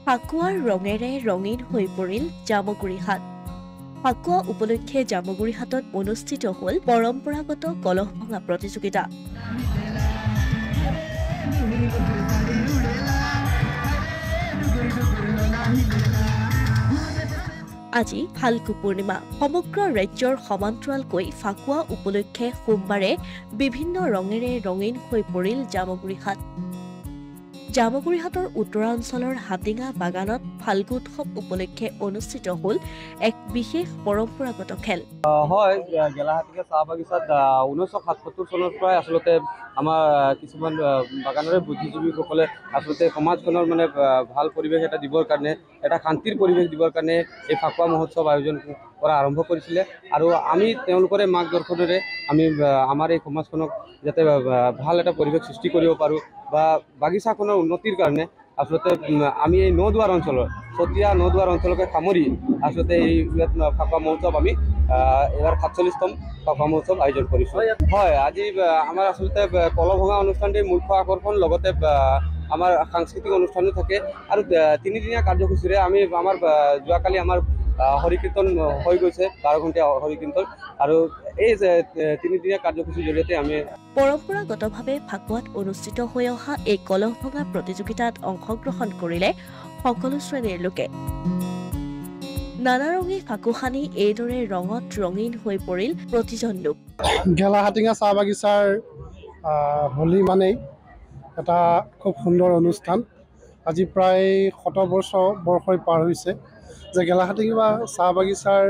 ফাকুৱাৰ ৰঙেৰে ৰঙীন হৈ পৰিল জামুগুৰিহাট। ফাকুৱা উপলক্ষে জামুগুৰিহাটত অনুষ্ঠিত হ'ল পৰম্পৰাগত কলহ ভঙা প্ৰতিযোগিতা। আজি ফাল্গু পূৰ্ণিমা। সমগ্ৰ ৰাজ্যৰ সমান্তৰালকৈ ফাকুৱা উপলক্ষে সোমবাৰে বিভিন্ন ৰঙেৰে ৰঙীন হৈ পৰিল জামুগুৰিহাট। জামুগুৰিহাটৰ উত্তৰাঞ্চলৰ হাটিঙা বাগানত ফাল্গু উৎসৱ উপলক্ষে অনুষ্ঠিত হ'ল এক বিশেষ পৰম্পৰাগত খেল। হয়, গেলাহাটীয়া চাহ বাগিচাত 1977 চনৰ পৰাই আচলতে আমাৰ কিছুমান বাগানৰে বুদ্ধিজীৱীসকলে আচলতে সমাজখনৰ ভাল পৰিৱেশ এটা দিবৰ কাৰণে, এটা শান্তিৰ পৰিৱেশ দিবৰ কাৰণে এই ফাকুৱা মহোৎসৱ আয়োজন কৰা আৰম্ভ কৰিছিলে। আৰু আমি তেওঁলোকৰে মাৰ্গদৰ্শনেৰে আমি আমাৰ এই সমাজখনক যাতে ভাল এটা পৰিৱেশ সৃষ্টি কৰিব পাৰোঁ বা বাগিচাখনৰ উন্নতিৰ কাৰণে আচলতে আমি এই নদুৱাৰ অঞ্চলৰ চতিয়া নদুৱাৰ অঞ্চলকে সামৰি আচলতে এই ফাকুৱা মহোৎসৱ আমি এবাৰ 47তম ফাকুৱা মহোৎসৱ আয়োজন কৰিছোঁ। হয়, আজি আমাৰ আচলতে কলহ ভঙা অনুষ্ঠানটোৱেই মুখ্য আকৰ্ষণ, লগতে আমাৰ সাংস্কৃতিক অনুষ্ঠানো থাকে আৰু 3দিনীয়া কাৰ্যসূচীৰে আমি আমাৰ যোৱাকালি আমাৰ হৰিকীৰ্তন হৈ গৈছে, 12 ঘণ্টীয়া হৰিকীৰ্তন, আৰু এই 3দিনীয়া কাৰ্যসূচীৰ জৰিয়তে আমি পৰম্পৰাগতভাৱে ফাকুৱাত অনুষ্ঠিত হৈ অহা এই কলহ ভঙা প্ৰতিযোগিতাত অংশগ্ৰহণ কৰিলে সকলো শ্ৰেণীৰ লোকে। নানাৰঙী ফাকু সানি এইদৰে ৰঙত ৰঙীন হৈ পৰিল প্ৰতিজন লোক। গেলাহাটিঙা চাহ বাগিচাৰ হোলী মানেই এটা খুব সুন্দৰ অনুষ্ঠান। আজি প্ৰায় 100 বৰ্ষই পাৰ হৈছে যে গেলাহাটিঙা চাহ বাগিচাৰ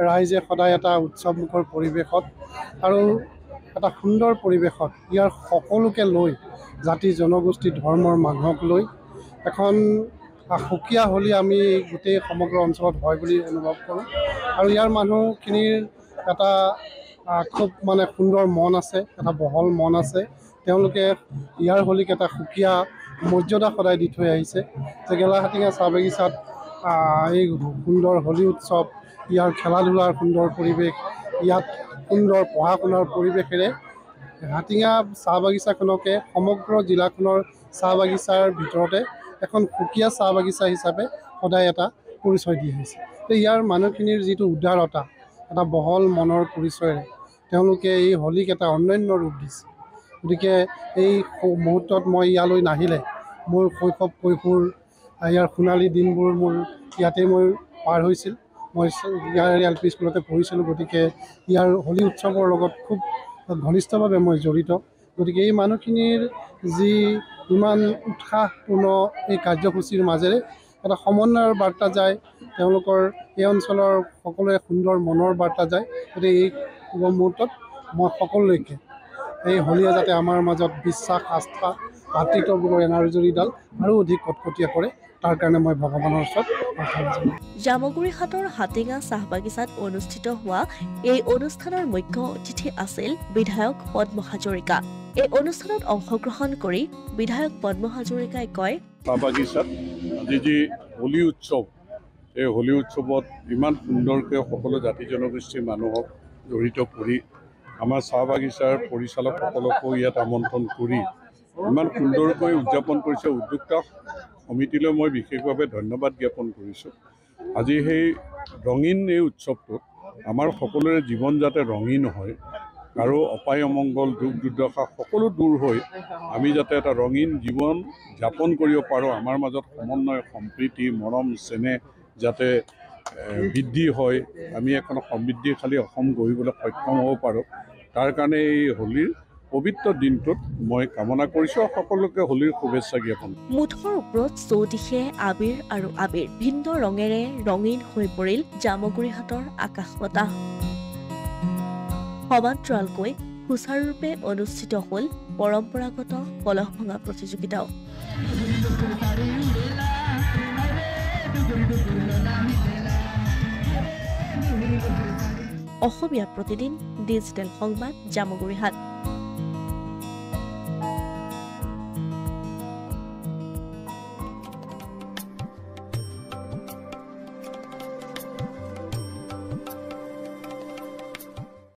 ৰাইজে সদায় এটা উৎসৱমুখৰ পৰিৱেশত আৰু এটা সুন্দৰ পৰিৱেশত ইয়াৰ সকলোকে লৈ, জাতি জনগোষ্ঠী ধৰ্মৰ মানুহক লৈ এখন সুকীয়া হোলী আমি গোটেই সমগ্ৰ অঞ্চলত হয় বুলি অনুভৱ কৰোঁ। আৰু ইয়াৰ মানুহখিনিৰ এটা খুব সুন্দৰ মন আছে, এটা বহল মন আছে। তেওঁলোকে ইয়াৰ হোলীক এটা সুকীয়া মৰ্যাদা সদায় দি থৈ আহিছে যে গেলাহাটিঙা চাহ বাগিচাত এই সুন্দৰ হোলী উৎসৱ, ইয়াৰ খেলা ধূলাৰ সুন্দৰ পৰিৱেশ, ইয়াত সুন্দৰ পঢ়া শুনাৰ পৰিৱেশেৰে হাটিঙা চাহ বাগিচাখনকে সমগ্ৰ জিলাখনৰ চাহ বাগিচাৰ ভিতৰতে এখন সুকীয়া চাহ বাগিচা হিচাপে সদায় এটা পৰিচয় দি আহিছে। ইয়াৰ মানুহখিনিৰ যিটো উদাৰতা, এটা বহল মনৰ পৰিচয়েৰে তেওঁলোকে এই হোলীক এটা অনন্য ৰূপ দিছে। গতিকে এই মুহূৰ্তত মই ইয়ালৈ নাহিলে মোৰ শৈশৱ কৈশোৰ, ইয়াৰ সোণালী দিনবোৰ মোৰ ইয়াতেই মই পাৰ হৈছিল। মই ইয়াৰ LP স্কুলতে পঢ়িছিলোঁ, গতিকে ইয়াৰ হোলী উৎসৱৰ লগত খুব ঘনিষ্ঠভাৱে মই জড়িত। গতিকে এই মানুহখিনিৰ যি ইমান উৎসাহপূৰ্ণ এই কাৰ্যসূচীৰ মাজেৰে এটা সমন্বয়ৰ বাৰ্তা যায়, তেওঁলোকৰ এই অঞ্চলৰ সকলোৰে সুন্দৰ মনৰ বাৰ্তা যায়। গতিকে এই শুভ মুহূৰ্তত মই সকলোলৈকে এই হোলীয়ে যাতে আমাৰ মাজত বিশ্বাস, আস্থা, ভাতৃত্ববোধৰ এনাজৰীডাল আৰু অধিক কটকটীয়া কৰে, তাৰ কাৰণে মই ভগৱানৰ ওচৰত প্ৰাৰ্থনা জনাওঁ। জামুগুৰিহাটৰ হাটিঙা চাহ বাগিচাত অনুষ্ঠিত হোৱা এই অনুষ্ঠানৰ মুখ্য অতিথি আছিল বিধায়ক পদ্ম হাজৰিকা। এই অনুষ্ঠানত অংশগ্ৰহণ কৰি বিধায়ক পদ্ম হাজৰিকাই কয়, চাহ বাগিচাত আজি যি হোলী উৎসৱ, এই হোলী উৎসৱত ইমান সুন্দৰকৈ সকলো জাতি জনগোষ্ঠীৰ মানুহক জড়িত কৰি আমাৰ চাহ বাগিচাৰ পৰিচালকসকলকো ইয়াত আমন্ত্ৰণ কৰি ইমান সুন্দৰকৈ উদযাপন কৰিছে। উদ্যোক্তা সমিতিলৈ মই বিশেষভাৱে ধন্যবাদ জ্ঞাপন কৰিছোঁ। আজি সেই ৰঙীন এই উৎসৱটোত আমাৰ সকলোৰে জীৱন যাতে ৰঙীন হয়, কাৰো অপায় অমংগল, দুখ দুৰ্দশা সকলো দূৰ হৈ আমি যাতে এটা ৰঙীন জীৱন যাপন কৰিব পাৰোঁ, আমাৰ মাজত সমন্বয়, সম্প্ৰীতি, মৰম, চেনেহ যাতে বৃদ্ধি হয়, আমি এখন সমৃদ্ধিশালী অসম গঢ়িবলৈ সক্ষম হ'ব পাৰোঁ, তাৰ কাৰণে এই হোলীৰ পবিত্ৰ দিনটোত মই কামনা কৰিছোঁ আৰু সকলোকে হোলীৰ শুভেচ্ছা জ্ঞাপন। মুঠৰ ওপৰত চৌদিশে আবিৰ আৰু আবিৰ, ভিন্ন ৰঙেৰে ৰঙীন হৈ পৰিল জামুগুৰিহাটৰ আকাশ বতাহ। সমান্তৰালকৈ সুচাৰুৰূপে অনুষ্ঠিত হ'ল পৰম্পৰাগত কলহ ভঙা প্ৰতিযোগিতাও। অসমীয়া প্ৰতিদিন ডিজিটেল সংবাদ, জামুগুৰিহাট।